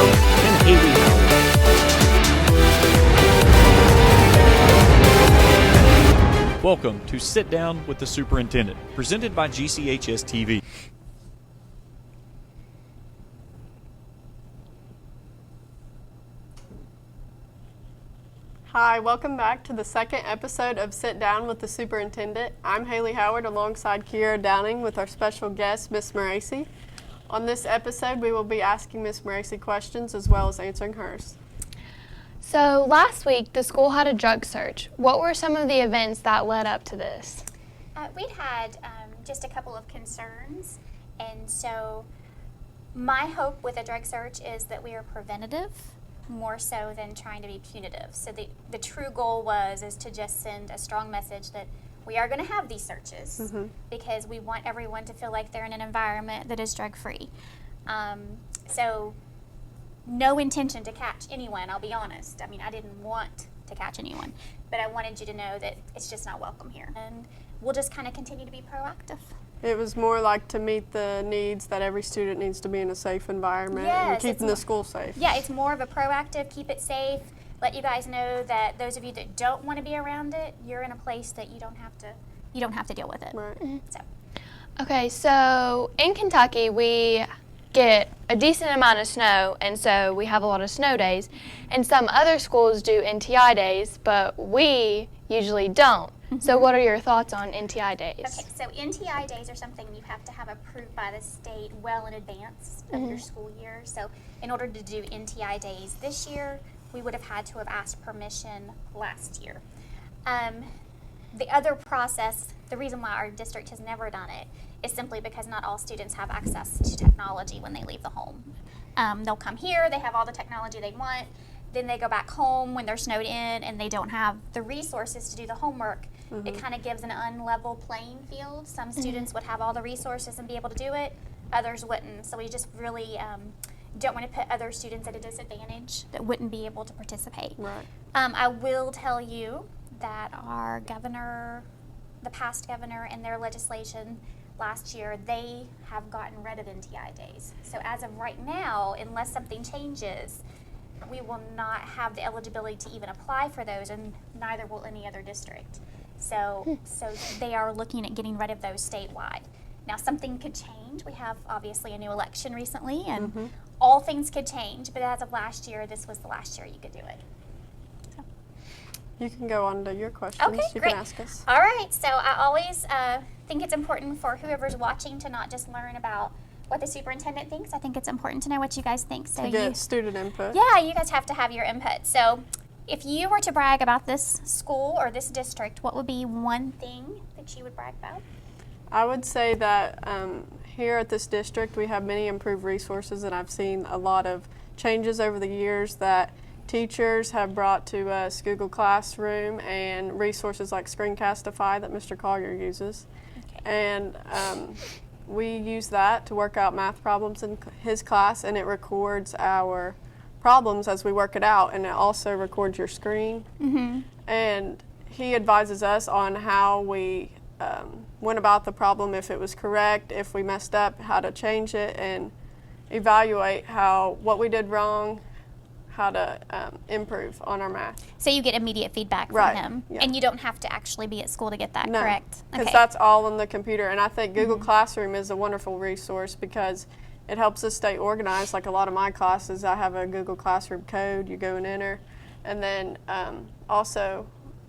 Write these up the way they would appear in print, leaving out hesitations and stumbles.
Hayley and Hayley Howard. Welcome to Sit Down with the Superintendent, presented by GCHS TV. Hi, welcome back to the second episode of Sit Down with the Superintendent. I'm Hayley Howard alongside Kiara Downing with our special guest, Ms. Moresea. On this episode, we will be asking Ms. Moresea questions as well as answering hers. So last week, the school had a drug search. What were some of the events that led up to this? We'd had just a couple of concerns, and so my hope with a drug search is that we are preventative more so than trying to be punitive. So the true goal is to just send a strong message that we are going to have these searches because we want everyone to feel like they're in an environment that is drug-free. So no intention to catch anyone, I'll be honest. I mean, I didn't want to catch anyone, but I wanted you to know that it's just not welcome here. And we'll just kind of continue to be proactive. It was more like to meet the needs that every student needs to be in a safe environment and keeping the school safe. Yeah, it's more of a proactive, keep it safe, let you guys know that those of you that don't want to be around it, you're in a place that you don't have to deal with it. Right. So. Okay, so in Kentucky, we get a decent amount of snow, and so we have a lot of snow days. And some other schools do NTI days, but we usually don't. So what are your thoughts on NTI days? Okay, so NTI days are something you have to have approved by the state well in advance of your school year. So in order to do NTI days this year, we would have had to have asked permission last year. The other process, the reason why our district has never done it, is simply because not all students have access to technology when they leave the home. They'll come here, they have all the technology they want, then they go back home when they're snowed in and they don't have the resources to do the homework. It kind of gives an unlevel playing field. Some students would have all the resources and be able to do it, others wouldn't. So we just really don't want to put other students at a disadvantage that wouldn't be able to participate. Right. I will tell you that our governor, the past governor, and their legislation last year, they have gotten rid of NTI days. So as of right now, unless something changes, we will not have the eligibility to even apply for those, and neither will any other district. So they are looking at getting rid of those statewide. Now, something could change. We have obviously a new election recently, and all things could change, but as of last year, this was the last year you could do it. So. You can go on to your questions. Okay, you great. can ask us. All right, so I always think it's important for whoever's watching to not just learn about what the superintendent thinks. I think it's important to know what you guys think. So to get student input. Yeah, you guys have to have your input. So if you were to brag about this school or this district, what would be one thing that you would brag about? I would say that here at this district we have many improved resources, and I've seen a lot of changes over the years that teachers have brought to us. Google Classroom and resources like Screencastify that Mr. Collier uses. Okay. And we use that to work out math problems in his class, and it records our problems as we work it out, and it also records your screen. And he advises us on how we went about the problem, if it was correct, if we messed up, how to change it, and evaluate what we did wrong, how to improve on our math. So you get immediate feedback from him, and you don't have to actually be at school to get that, correct? Because that's all on the computer, and I think Google Classroom is a wonderful resource because it helps us stay organized. Like a lot of my classes, I have a Google Classroom code you go and enter, and then also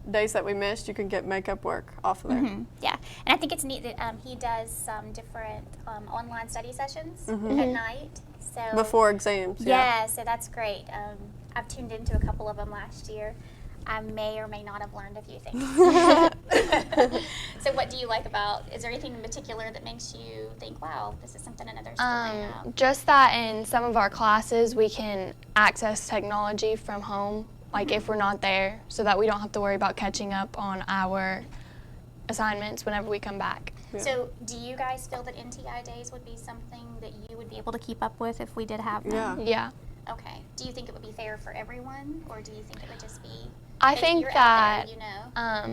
days that we missed, you can get makeup work off of there. Yeah, and I think it's neat that he does some different online study sessions at night. So Before exams. Yeah, so that's great. I've tuned into a couple of them last year. I may or may not have learned a few things. So what do you like is there anything in particular that makes you think, wow, this is something another school might have? Just that in some of our classes we can access technology from home, like if we're not there, so that we don't have to worry about catching up on our assignments whenever we come back. Yeah. So do you guys feel that NTI days would be something that you would be able to keep up with if we did have them? Yeah. Yeah. Okay. Do you think it would be fair for everyone, or do you think it would just be I Maybe think you're out that there, you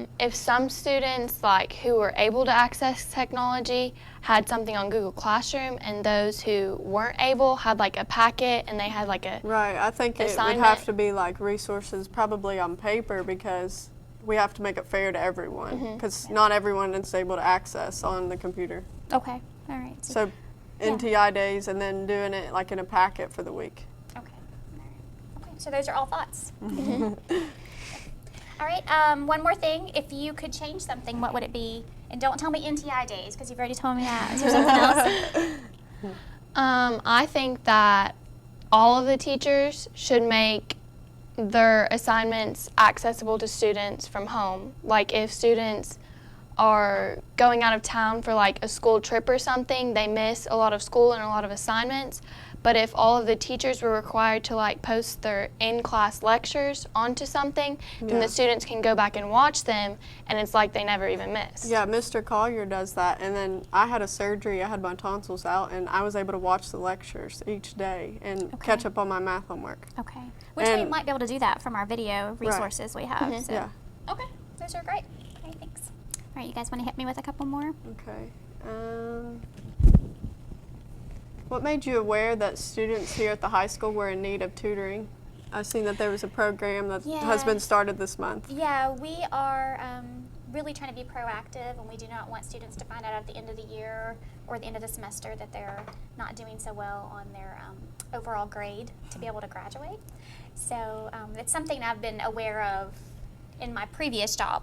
know. if some students like who were able to access technology had something on Google Classroom, and those who weren't able had like a packet and they had like a Right, I think it would assignment. have to be like resources probably on paper, because we have to make it fair to everyone, because not everyone is able to access on the computer. Okay, all right. So NTI days and then doing it like in a packet for the week. Okay, all right. Okay, so those are all thoughts. All right, one more thing. If you could change something, what would it be? And don't tell me NTI days, because you've already told me that. Is there something else? I think that all of the teachers should make their assignments accessible to students from home. Like if students are going out of town for like a school trip or something, they miss a lot of school and a lot of assignments. But if all of the teachers were required to like post their in-class lectures onto something, then the students can go back and watch them, and it's like they never even missed. Yeah, Mr. Collier does that, and then I had a surgery, I had my tonsils out, and I was able to watch the lectures each day and catch up on my math homework. Okay. Which we might be able to do that from our video resources we have. So. Yeah. Okay, those are great. Great, thanks. All right, you guys want to hit me with a couple more? Okay. What made you aware that students here at the high school were in need of tutoring? I've seen that there was a program that has been started this month. Yeah, we are really trying to be proactive, and we do not want students to find out at the end of the year or the end of the semester that they're not doing so well on their overall grade to be able to graduate. So it's something I've been aware of in my previous job.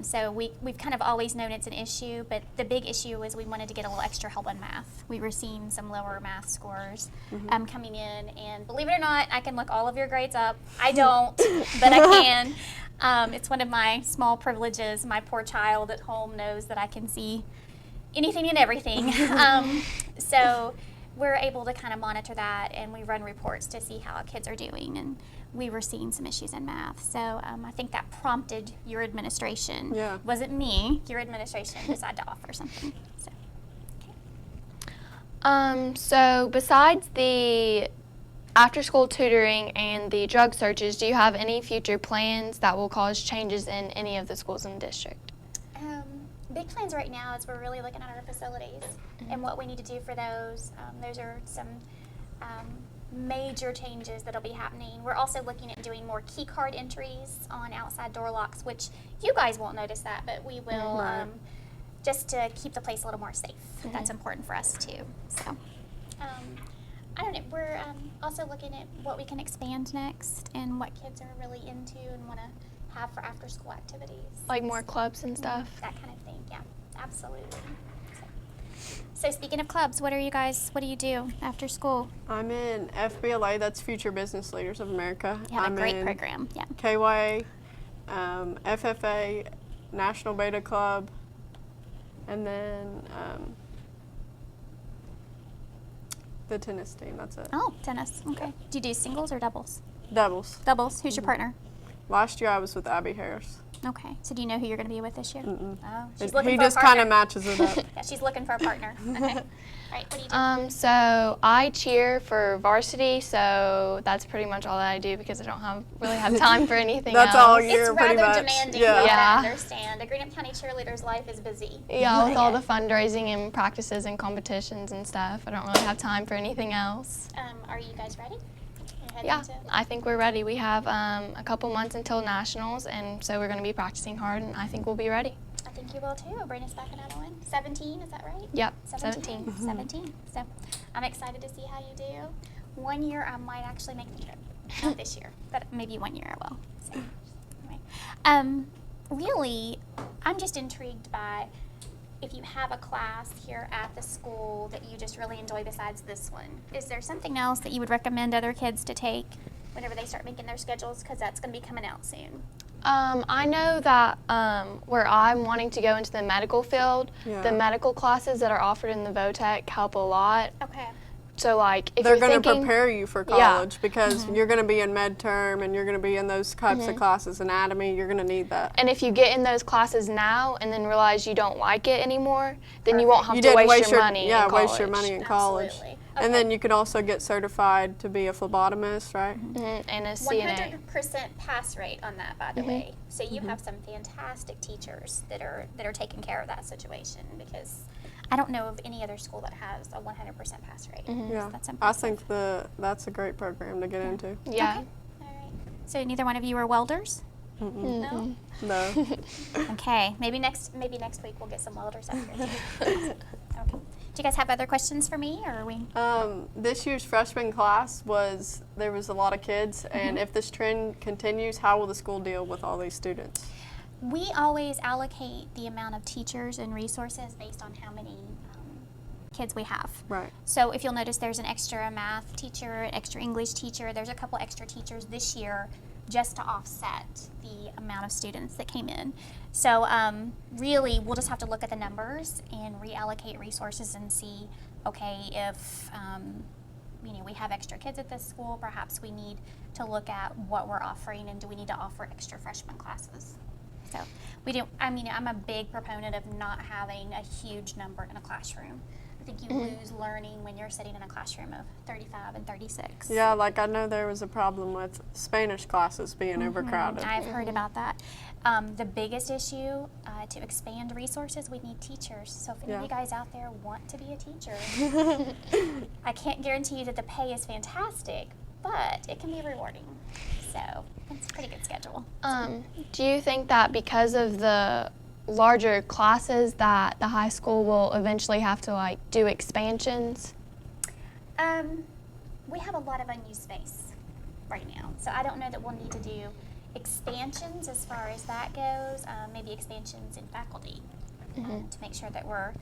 So we've kind of always known it's an issue, but the big issue was we wanted to get a little extra help in math. We were seeing some lower math scores coming in, and believe it or not, I can look all of your grades up. I don't, but I can. It's one of my small privileges. My poor child at home knows that I can see anything and everything. So we're able to kind of monitor that, and we run reports to see how kids are doing, and we were seeing some issues in math. So I think that prompted your administration. Yeah. Wasn't me. Your administration decided to offer something. So, So besides the after-school tutoring and the drug searches, do you have any future plans that will cause changes in any of the schools in the district? big plans right now is we're really looking at our facilities and what we need to do for those. Those are some major changes that'll be happening. We're also looking at doing more key card entries on outside door locks, which you guys won't notice that, but we will, just to keep the place a little more safe. That's important for us too. So, I don't know. We're also looking at what we can expand next and what kids are really into and want to have for after-school activities. Like more clubs and stuff? That kind of thing, yeah, absolutely. So speaking of clubs, what do you do after school? I'm in FBLA, that's Future Business Leaders of America. You have I'm a great in program, yeah. KYA, FFA, National Beta Club, and then the tennis team, that's it. Oh, tennis, okay. Do you do singles or doubles? Doubles. Doubles, who's your partner? Last year I was with Abby Harris. Okay, so do you know who you're going to be with this year? Mm-mm. Oh, He she's looking for just a kind partner. of matches it up. Yeah, she's looking for a partner. Okay. All right, what do you do? So I cheer for varsity, so that's pretty much all that I do because I don't really have time for anything That's else. all It's year, pretty rather much. demanding, Yeah. Yeah. I understand. A Greenup County cheerleader's life is busy. Yeah, with all the fundraising and practices and competitions and stuff, I don't really have time for anything else. Are you guys ready? You're heading Yeah, to- I think we're ready. We have a couple months until nationals, and so we're going to be practicing hard, and I think we'll be ready. I think you will too. Bring us back another one. 17, is that right? Yep, 17. 17. So I'm excited to see how you do. 1 year I might actually make the trip. Not this year, but maybe 1 year I will. So, anyway. Really, I'm just intrigued by if you have a class here at the school that you just really enjoy besides this one. Is there something else that you would recommend other kids to take whenever they start making their schedules? Because that's going to be coming out soon. I know that where I'm wanting to go into the medical field, Yeah. the medical classes that are offered in the VOTEC help a lot. Okay. So, like, if They're you're going to thinking, prepare you for Yeah. college because you're going to be in med term and you're going to be in those types of classes, anatomy, you're going to need that. and if you get in those classes now and then realize you don't like it anymore, then you won't have You to didn't waste your money yeah, in waste your college. money in college. Absolutely. And then you can also get certified to be a phlebotomist, right? And a CNA. 100% pass rate on that, by the way. So you have some fantastic teachers that are taking care of that situation, because I don't know of any other school that has a 100% pass rate. Yeah, So that's I impressive. think that's a great program to get into. Yeah. Okay. All right. So neither one of you are welders? No. No. Okay. Maybe next week we'll get some welders up here. Okay. Do you guys have other questions for me, or are we? This year's freshman class there was a lot of kids, and if this trend continues, how will the school deal with all these students? We always allocate the amount of teachers and resources based on how many kids we have. Right. So if you'll notice, there's an extra math teacher, an extra English teacher. There's a couple extra teachers this year just to offset the amount of students that came in. So really, we'll just have to look at the numbers and reallocate resources and see, okay, if we have extra kids at this school, perhaps we need to look at what we're offering, and do we need to offer extra freshman classes? So I'm a big proponent of not having a huge number in a classroom. I think you lose learning when you're sitting in a classroom of 35 and 36. Yeah, like I know there was a problem with Spanish classes being overcrowded. I've heard about that. The biggest issue to expand resources, we need teachers. So if any of you guys out there want to be a teacher, I can't guarantee you that the pay is fantastic, but it can be rewarding. So it's a pretty good schedule. Do you think that because of the larger classes that the high school will eventually have to do expansions? We have a lot of unused space right now, so I don't know that we'll need to do expansions as far as that goes. Maybe expansions in faculty to make sure that we're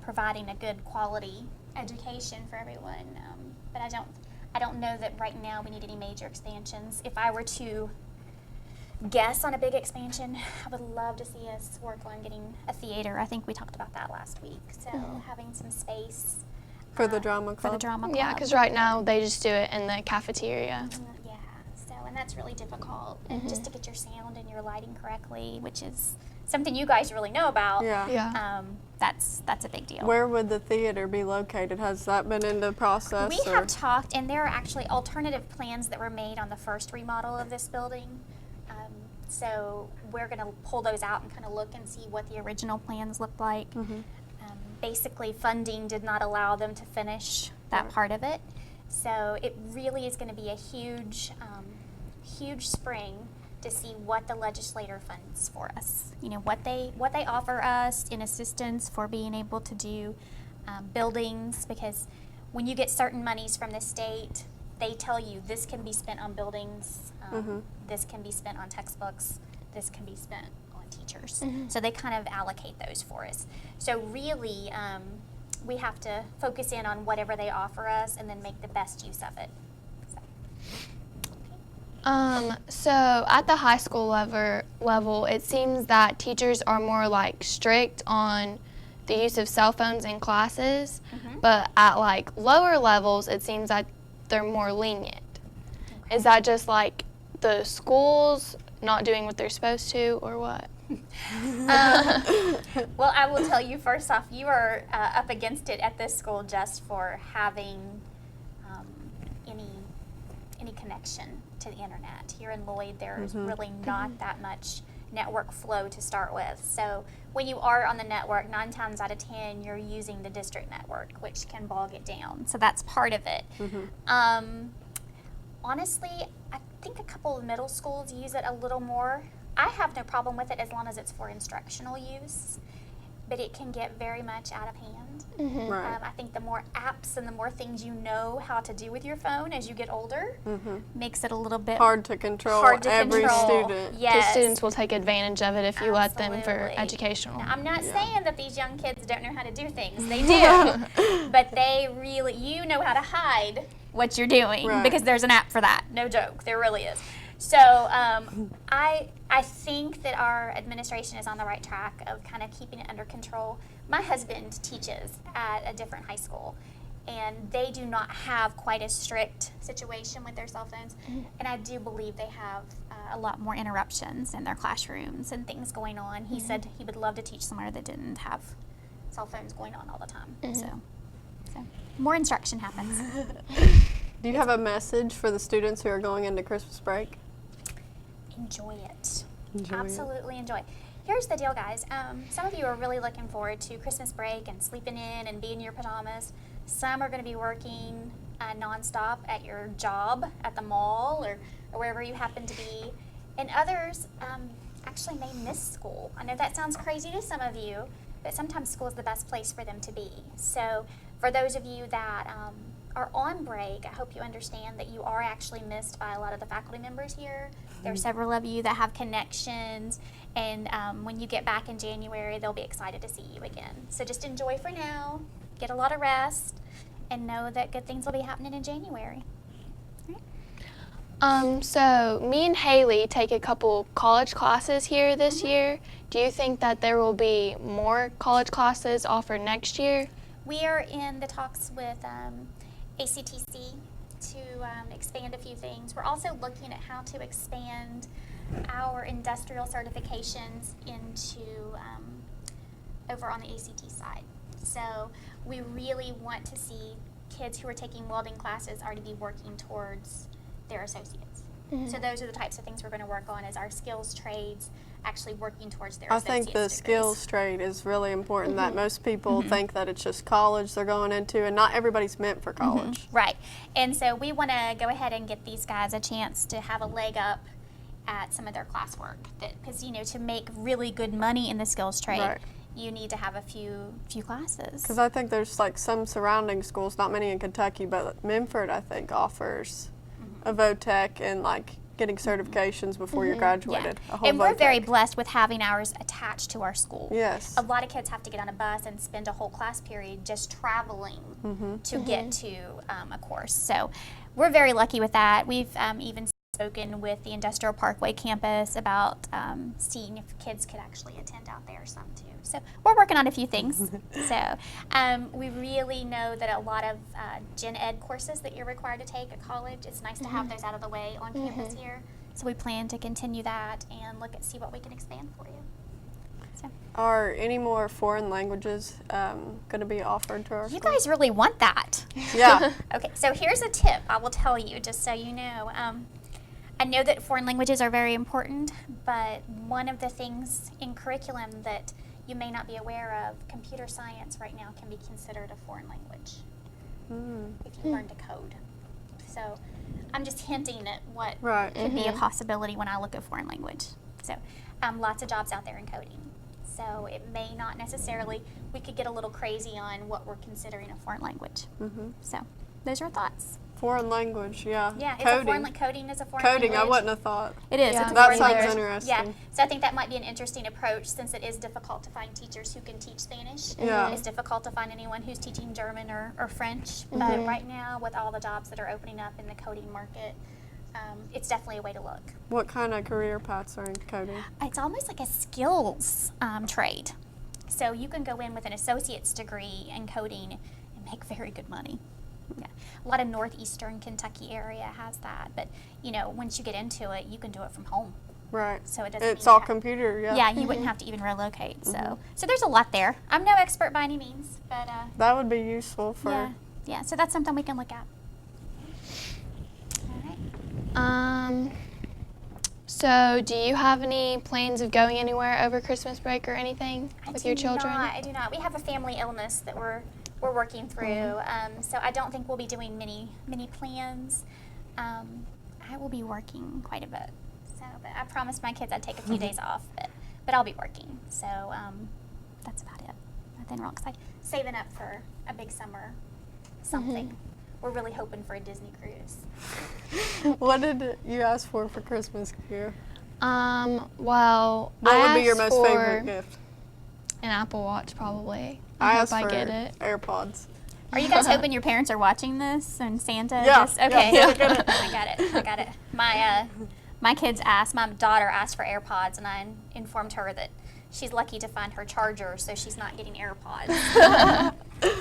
providing a good quality education for everyone. But I don't know that right now we need any major expansions. If I were to guess on a big expansion, I would love to see us work on getting a theater. I think we talked about that last week. So having some space For the drama club? For the drama club. Yeah, because right now they just do it in the cafeteria. Yeah, so, and that's really difficult. And just to get your sound and your lighting correctly, which is something you guys really know about. Yeah. That's a big deal. Where would the theater be located? Has that been in the process? We have talked, and there are actually alternative plans that were made on the first remodel of this building. So we're going to pull those out and kind of look and see what the original plans looked like. Basically, funding did not allow them to finish that part of it. So it really is going to be a huge, huge spring to see what the legislator funds for us. You know, what they offer us in assistance for being able to do buildings, because when you get certain monies from the state, they tell you this can be spent on buildings, this can be spent on textbooks, this can be spent on teachers. So they kind of allocate those for us. So really, we have to focus in on whatever they offer us and then make the best use of it. So at the high school level, it seems that teachers are more strict on the use of cell phones in classes, but at lower levels, it seems like they're more lenient. Is that just the schools not doing what they're supposed to, or what? Well, I will tell you first off, you are up against it at this school just for having any connection to the internet. Here in Lloyd, there's really not that much network flow to start with. So when you are on the network, 9 times out of 10, you're using the district network, which can bog it down. So that's part of it. Honestly, I think a couple of middle schools use it a little more. I have no problem with it as long as it's for instructional use, but it can get very much out of hand. Right. I think the more apps and the more things you know how to do with your phone as you get older makes it a little bit hard to control every student. The students will take advantage of it if you let them for Absolutely. educational. Now, I'm not saying that these young kids don't know how to do things. They do. But they really, you know how to hide what you're doing because there's an app for that. No joke. There really is. So I think that our administration is on the right track of kind of keeping it under control. My husband teaches at a different high school, and they do not have quite a strict situation with their cell phones. And I do believe they have a lot more interruptions in their classrooms and things going on. He said he would love to teach somewhere that didn't have cell phones going on all the time. So more instruction happens. Do you have a message for the students who are going into Christmas break? Enjoy it. Enjoy it. Absolutely enjoy it. Here's the deal, guys. Some of you are really looking forward to Christmas break and sleeping in and being in your pajamas. Some are going to be working nonstop at your job, at the mall, or wherever you happen to be. And others actually may miss school. I know that sounds crazy to some of you, but sometimes school is the best place for them to be. So for those of you that are on break, I hope you understand that you are actually missed by a lot of the faculty members here. There are several of you that have connections, and when you get back in January, they'll be excited to see you again. So just enjoy for now, get a lot of rest, and know that good things will be happening in January. So me and Haley take a couple college classes here this year. Do you think that there will be more college classes offered next year? We are in the talks with ACTC to expand a few things. We're also looking at how to expand our industrial certifications into over on the ACT side. So we really want to see kids who are taking welding classes already be working towards their associates. So those are the types of things we're going to work on as our skills trades actually working towards their associate's I think the degrees. skills trade is really important. That most people think that it's just college they're going into, and not everybody's meant for college. Right. And so we want to go ahead and get these guys a chance to have a leg up at some of their classwork. Because, to make really good money in the skills trade, Right. you need to have a few classes. Because I think there's like some surrounding schools, not many in Kentucky, but Memphis I think offers a VOTEC and like getting certifications before you're graduated. A whole And we're very VOTEC. blessed with having ours attached to our school. Yes. A lot of kids have to get on a bus and spend a whole class period just traveling to get to a course. So we're very lucky with that. We've even spoken with the Industrial Parkway campus about seeing if kids could actually attend out there some too. So we're working on a few things. So we really know that a lot of gen ed courses that you're required to take at college, it's nice to have those out of the way on campus here. So we plan to continue that and see what we can expand for you. So. Are any more foreign languages going to be offered to our You school? guys really want that. Yeah. Okay, so here's a tip I will tell you, just so you know. I know that foreign languages are very important, but one of the things in curriculum that you may not be aware of, computer science right now can be considered a foreign language if you learn to code. So I'm just hinting at what could be a possibility when I look at foreign language. So lots of jobs out there in coding. So it may not necessarily, we could get a little crazy on what we're considering a foreign language. So those are thoughts. Foreign language, yeah. Yeah, Coding. Coding is a foreign Coding, language. I wouldn't have thought. It is. Yeah. It's a That foreign sounds language. interesting. Yeah, so I think that might be an interesting approach since it is difficult to find teachers who can teach Spanish. Yeah. It's difficult to find anyone who's teaching German or French. But right now, with all the jobs that are opening up in the coding market, it's definitely a way to look. What kind of career paths are in coding? It's almost like a skills trade. So you can go in with an associate's degree in coding and make very good money. Yeah. A lot of northeastern Kentucky area has that, but once you get into it, you can do it from home. Right. So it doesn't It's mean all that- computer, yeah. Yeah, you wouldn't have to even relocate. So there's a lot there. I'm no expert by any means, but That would be useful for. yeah. So that's something we can look at. All right. So do you have any plans of going anywhere over Christmas break or anything with your children? I do not. We have a family illness that we're working through, so I don't think we'll be doing many plans. I will be working quite a bit, so but I promised my kids I'd take a few days off, but I'll be working. So that's about it. Nothing wrong. 'Cause I'm saving up for a big summer something. We're really hoping for a Disney cruise. What did you ask for Christmas here? Well, What I would be your asked most for favorite gift? an Apple Watch, probably. I hope asked I for get it. AirPods. Are you guys hoping your parents are watching this and Santa? Yeah, Okay. yeah, I got it. My kids asked. My daughter asked for AirPods, and I informed her that she's lucky to find her charger, so she's not getting AirPods.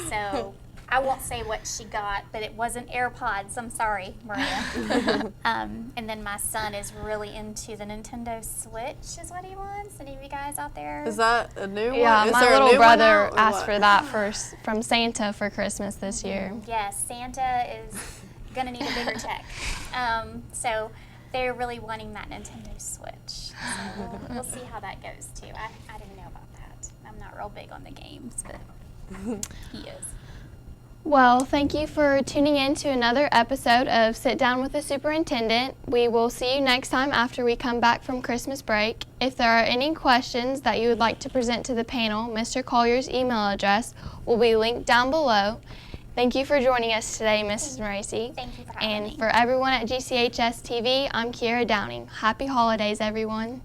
So I won't say what she got, but it wasn't AirPods. I'm sorry, Maria. And then my son is really into the Nintendo Switch is what he wants. Any of you guys out there? Is that a new one? Yeah, Is my there a little new one brother out, or asked what? for that from Santa for Christmas this year. Yes, Santa is going to need a bigger tech. So they're really wanting that Nintendo Switch. So we'll see how that goes too. I didn't know about that. I'm not real big on the games, but he is. Well, thank you for tuning in to another episode of Sit Down with the Superintendent. We will see you next time after we come back from Christmas break. If there are any questions that you would like to present to the panel, Mr. Collier's email address will be linked down below. Thank you for joining us today, Mrs. Moresea. Thank you for having me. And for everyone at GCHS TV, I'm Kiara Downing. Happy holidays, everyone.